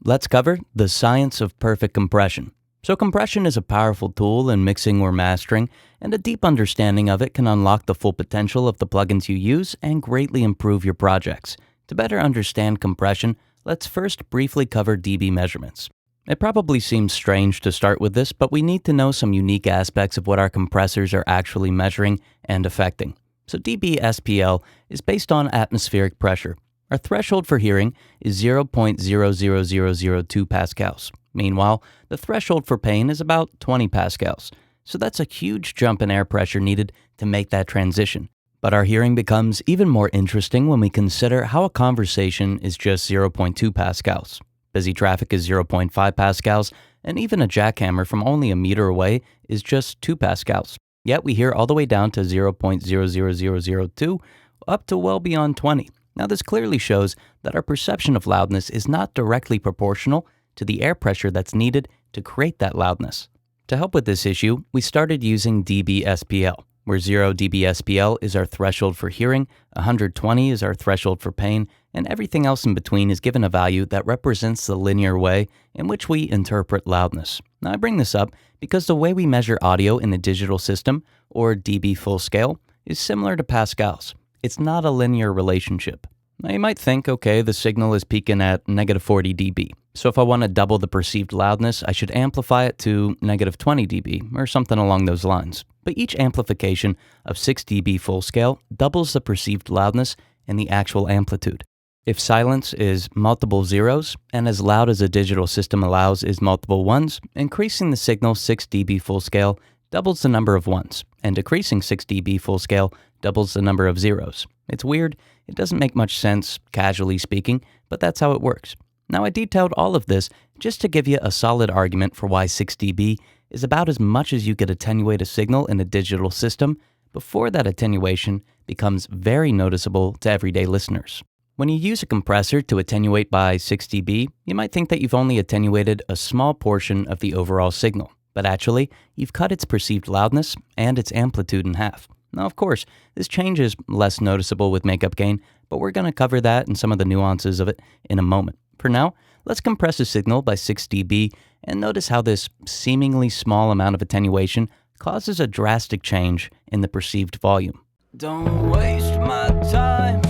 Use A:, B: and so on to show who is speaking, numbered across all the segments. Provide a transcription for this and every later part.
A: let's cover the science of perfect compression. So compression is a powerful tool in mixing or mastering, and a deep understanding of it can unlock the full potential of the plugins you use and greatly improve your projects. To better understand compression, let's first briefly cover dB measurements. It probably seems strange to start with this, but we need to know some unique aspects of what our compressors are actually measuring and affecting. So dB/SPL is based on atmospheric pressure. Our threshold for hearing is 0.00002 pascals. Meanwhile, the threshold for pain is about 20 pascals. So that's a huge jump in air pressure needed to make that transition. But our hearing becomes even more interesting when we consider how a conversation is just 0.2 pascals. Busy traffic is 0.5 pascals, and even a jackhammer from only a meter away is just 2 pascals. Yet we hear all the way down to 0.00002, up to well beyond 20. Now this clearly shows that our perception of loudness is not directly proportional to the air pressure that's needed to create that loudness. To help with this issue, we started using dB/SPL, where 0 dB/SPL is our threshold for hearing, 120 is our threshold for pain, and everything else in between is given a value that represents the linear way in which we interpret loudness. Now I bring this up because the way we measure audio in the digital system, or dB full scale, is similar to pascals. It's not a linear relationship. Now you might think, okay, the signal is peaking at -40 dB. So if I want to double the perceived loudness, I should amplify it to -20 dB, or something along those lines. But each amplification of 6 dB full scale doubles the perceived loudness and the actual amplitude. If silence is multiple zeros, and as loud as a digital system allows is multiple ones, increasing the signal 6 dB full scale doubles the number of ones, and decreasing 6 dB full scale doubles the number of zeros. It's weird, it doesn't make much sense, casually speaking, but that's how it works. Now I detailed all of this just to give you a solid argument for why 6 dB is about as much as you could attenuate a signal in a digital system before that attenuation becomes very noticeable to everyday listeners. When you use a compressor to attenuate by 6 dB, you might think that you've only attenuated a small portion of the overall signal, but actually, you've cut its perceived loudness and its amplitude in half. Now, of course, this change is less noticeable with makeup gain, but we're going to cover that and some of the nuances of it in a moment. For now, let's compress a signal by 6 dB and notice how this seemingly small amount of attenuation causes a drastic change in the perceived volume.
B: Don't waste my time.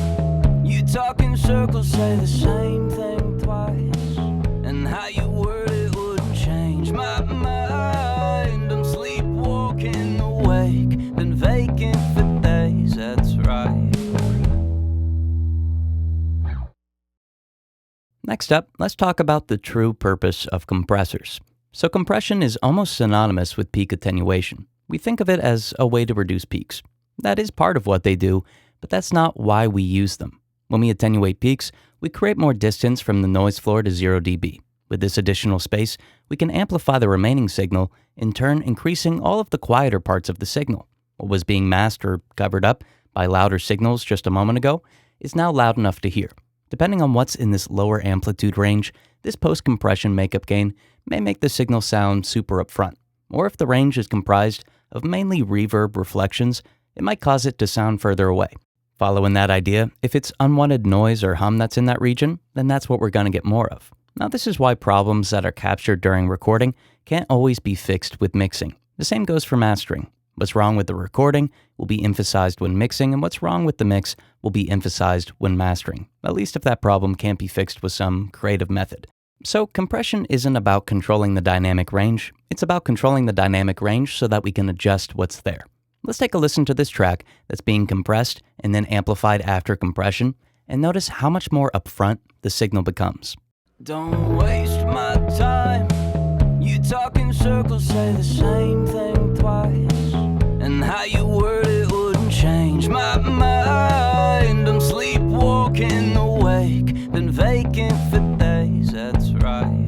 B: You talk in circles, say the same thing twice. And how you word it wouldn't change my mind. I'm sleepwalking awake, been vacant for days, that's right.
A: Next up, let's talk about the true purpose of compressors. So compression is almost synonymous with peak attenuation. We think of it as a way to reduce peaks. That is part of what they do, but that's not why we use them. When we attenuate peaks, we create more distance from the noise floor to 0 dB. With this additional space, we can amplify the remaining signal, in turn increasing all of the quieter parts of the signal. What was being masked or covered up by louder signals just a moment ago is now loud enough to hear. Depending on what's in this lower amplitude range, this post-compression makeup gain may make the signal sound super upfront. Or if the range is comprised of mainly reverb reflections, it might cause it to sound further away. Following that idea, if it's unwanted noise or hum that's in that region, then that's what we're going to get more of. Now this is why problems that are captured during recording can't always be fixed with mixing. The same goes for mastering. What's wrong with the recording will be emphasized when mixing, and what's wrong with the mix will be emphasized when mastering, at least if that problem can't be fixed with some creative method. So compression isn't about controlling the dynamic range, it's about controlling the dynamic range so that we can adjust what's there. Let's take a listen to this track that's being compressed and then amplified after compression, and notice how much more upfront the signal becomes.
B: Don't waste my time. You talk in circles, say the same thing twice. And how you word it wouldn't change my mind. I'm sleepwalking awake, been vacant for days, that's right.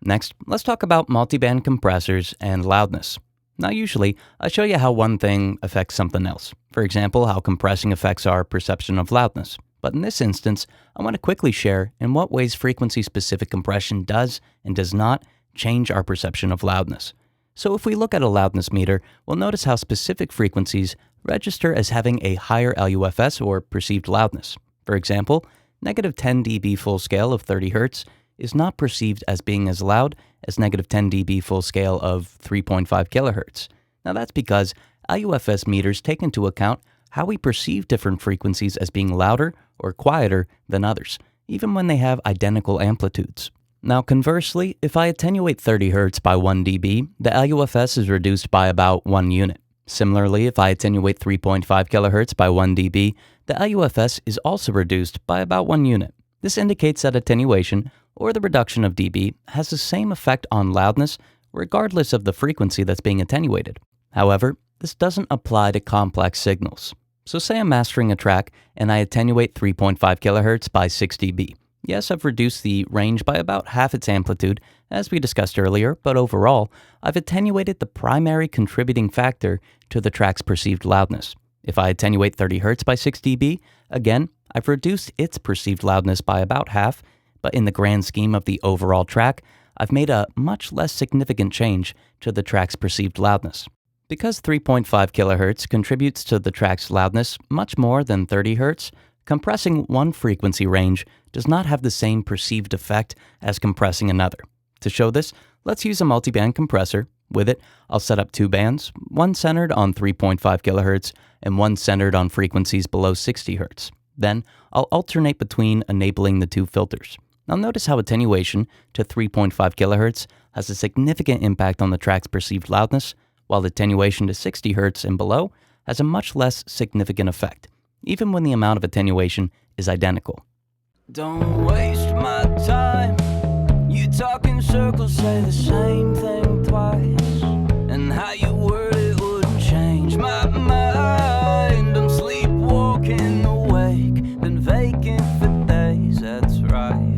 A: Next, let's talk about multiband compressors and loudness. Now usually, I show you how one thing affects something else. For example, how compressing affects our perception of loudness. But in this instance, I want to quickly share in what ways frequency-specific compression does and does not change our perception of loudness. So if we look at a loudness meter, we'll notice how specific frequencies register as having a higher LUFS or perceived loudness. For example, negative 10 dB full scale of 30 Hz is not perceived as being as loud as negative 10 dB full scale of 3.5 kHz. Now that's because LUFS meters take into account how we perceive different frequencies as being louder or quieter than others, even when they have identical amplitudes. Now conversely, if I attenuate 30 Hz by 1 dB, the LUFS is reduced by about 1 unit. Similarly, if I attenuate 3.5 kHz by 1 dB, the LUFS is also reduced by about 1 unit. This indicates that attenuation, or the reduction of dB, has the same effect on loudness regardless of the frequency that's being attenuated. However, this doesn't apply to complex signals. So say I'm mastering a track and I attenuate 3.5 kHz by 6 dB. Yes, I've reduced the range by about half its amplitude, as we discussed earlier, but overall, I've attenuated the primary contributing factor to the track's perceived loudness. If I attenuate 30 Hz by 6 dB, again, I've reduced its perceived loudness by about half, but in the grand scheme of the overall track, I've made a much less significant change to the track's perceived loudness. Because 3.5 kHz contributes to the track's loudness much more than 30 Hz, compressing one frequency range does not have the same perceived effect as compressing another. To show this, let's use a multiband compressor. With it, I'll set up two bands, one centered on 3.5 kHz and one centered on frequencies below 60 Hz. Then, I'll alternate between enabling the two filters. Now notice how attenuation to 3.5 kHz has a significant impact on the track's perceived loudness, while attenuation to 60 Hz and below has a much less significant effect, even when the amount of attenuation is identical.
B: Don't waste my time. You talk in circles, say the same thing twice. And how you word it wouldn't change my mind. I'm sleepwalking awake, been vacant for days, that's right.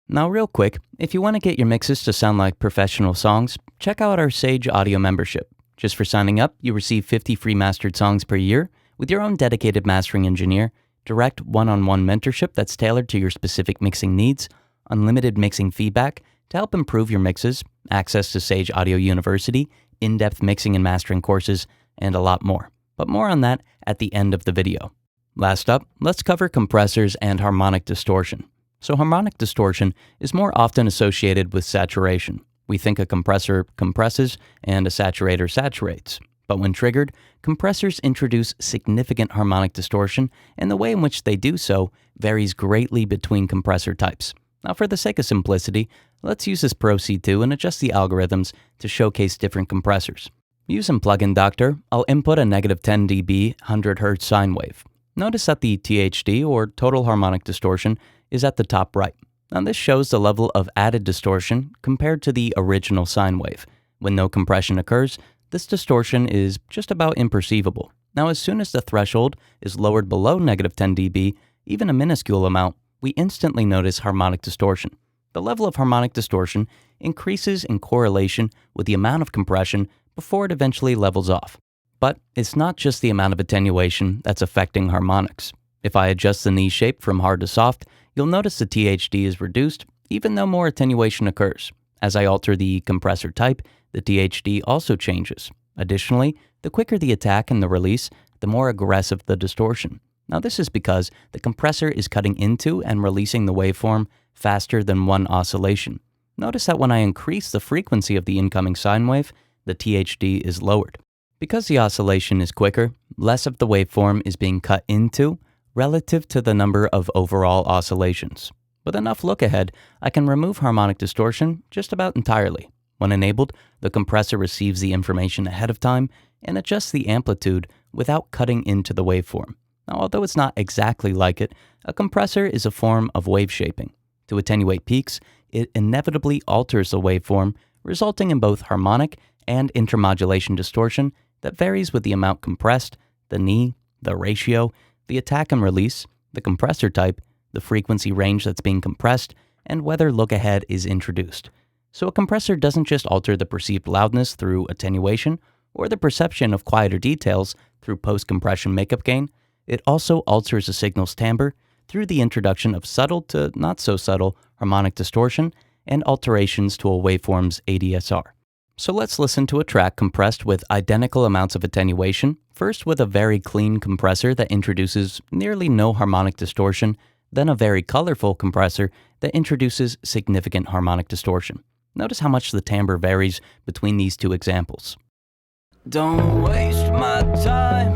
A: Now real quick, if you want to get your mixes to sound like professional songs, check out our Sage Audio membership. Just for signing up, you receive 50 free mastered songs per year with your own dedicated mastering engineer, direct one-on-one mentorship that's tailored to your specific mixing needs, unlimited mixing feedback to help improve your mixes, access to Sage Audio University, in-depth mixing and mastering courses, and a lot more. But more on that at the end of the video. Last up, let's cover compressors and harmonic distortion. So harmonic distortion is more often associated with saturation. We think a compressor compresses and a saturator saturates. But when triggered, compressors introduce significant harmonic distortion, and the way in which they do so varies greatly between compressor types. Now for the sake of simplicity, let's use this Pro C2 and adjust the algorithms to showcase different compressors. Using Plugin Doctor, I'll input a negative 10 dB 100 Hz sine wave. Notice that the THD, or total harmonic distortion, is at the top right. Now this shows the level of added distortion compared to the original sine wave. When no compression occurs, this distortion is just about imperceivable. Now as soon as the threshold is lowered below negative 10 dB, even a minuscule amount, we instantly notice harmonic distortion. The level of harmonic distortion increases in correlation with the amount of compression before it eventually levels off. But it's not just the amount of attenuation that's affecting harmonics. If I adjust the knee shape from hard to soft, you'll notice the THD is reduced, even though more attenuation occurs. As I alter the compressor type, the THD also changes. Additionally, the quicker the attack and the release, the more aggressive the distortion. Now this is because the compressor is cutting into and releasing the waveform faster than one oscillation. Notice that when I increase the frequency of the incoming sine wave, the THD is lowered. Because the oscillation is quicker, less of the waveform is being cut into relative to the number of overall oscillations. With enough look ahead, I can remove harmonic distortion just about entirely. When enabled, the compressor receives the information ahead of time and adjusts the amplitude without cutting into the waveform. Now, although it's not exactly like it, a compressor is a form of wave shaping. To attenuate peaks, it inevitably alters the waveform, resulting in both harmonic and intermodulation distortion that varies with the amount compressed, the knee, the ratio, the attack and release, the compressor type, the frequency range that's being compressed, and whether look-ahead is introduced. So a compressor doesn't just alter the perceived loudness through attenuation or the perception of quieter details through post-compression makeup gain, it also alters a signal's timbre through the introduction of subtle to not so subtle harmonic distortion and alterations to a waveform's ADSR. So let's listen to a track compressed with identical amounts of attenuation, first with a very clean compressor that introduces nearly no harmonic distortion, then a very colorful compressor that introduces significant harmonic distortion. Notice how much the timbre varies between these two examples.
B: Don't waste my time.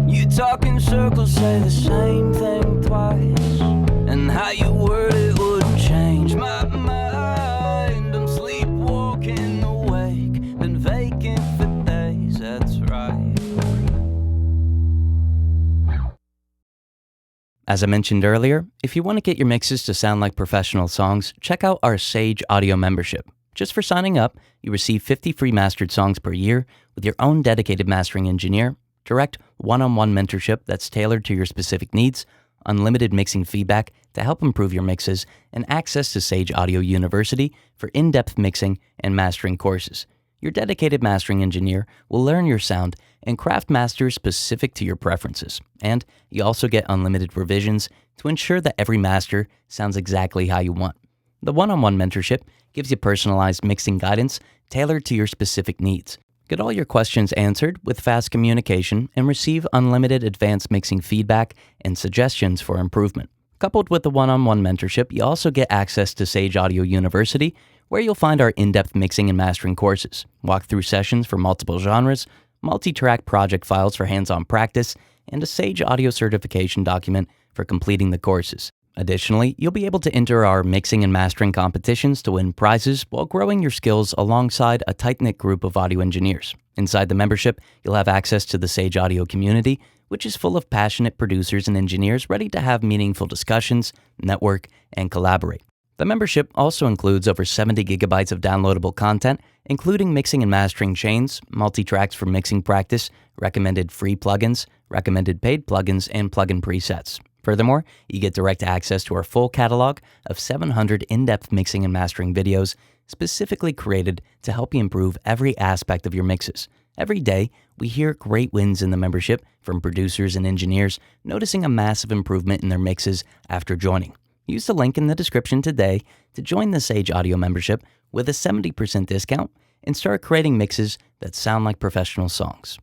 B: You talk in circles, say the same thing twice. And how you word it wouldn't change my mind. I'm sleepwalking awake, been vacant for days, that's right.
A: As I mentioned earlier, if you want to get your mixes to sound like professional songs, check out our Sage Audio membership. Just for signing up, you receive 50 free mastered songs per year with your own dedicated mastering engineer, direct one-on-one mentorship that's tailored to your specific needs, unlimited mixing feedback to help improve your mixes, and access to Sage Audio University for in-depth mixing and mastering courses. Your dedicated mastering engineer will learn your sound and craft masters specific to your preferences. And you also get unlimited revisions to ensure that every master sounds exactly how you want. The one-on-one mentorship gives you personalized mixing guidance tailored to your specific needs. Get all your questions answered with fast communication and receive unlimited advanced mixing feedback and suggestions for improvement. Coupled with the one-on-one mentorship, you also get access to Sage Audio University, where you'll find our in-depth mixing and mastering courses, walkthrough sessions for multiple genres, multi-track project files for hands-on practice, and a Sage Audio certification document for completing the courses. Additionally, you'll be able to enter our mixing and mastering competitions to win prizes while growing your skills alongside a tight-knit group of audio engineers. Inside the membership, you'll have access to the Sage Audio community, which is full of passionate producers and engineers ready to have meaningful discussions, network, and collaborate. The membership also includes over 70 gigabytes of downloadable content, including mixing and mastering chains, multi-tracks for mixing practice, recommended free plugins, recommended paid plugins, and plugin presets. Furthermore, you get direct access to our full catalog of 700 in-depth mixing and mastering videos specifically created to help you improve every aspect of your mixes. Every day, we hear great wins in the membership from producers and engineers noticing a massive improvement in their mixes after joining. Use the link in the description today to join the Sage Audio membership with a 70% discount and start creating mixes that sound like professional songs.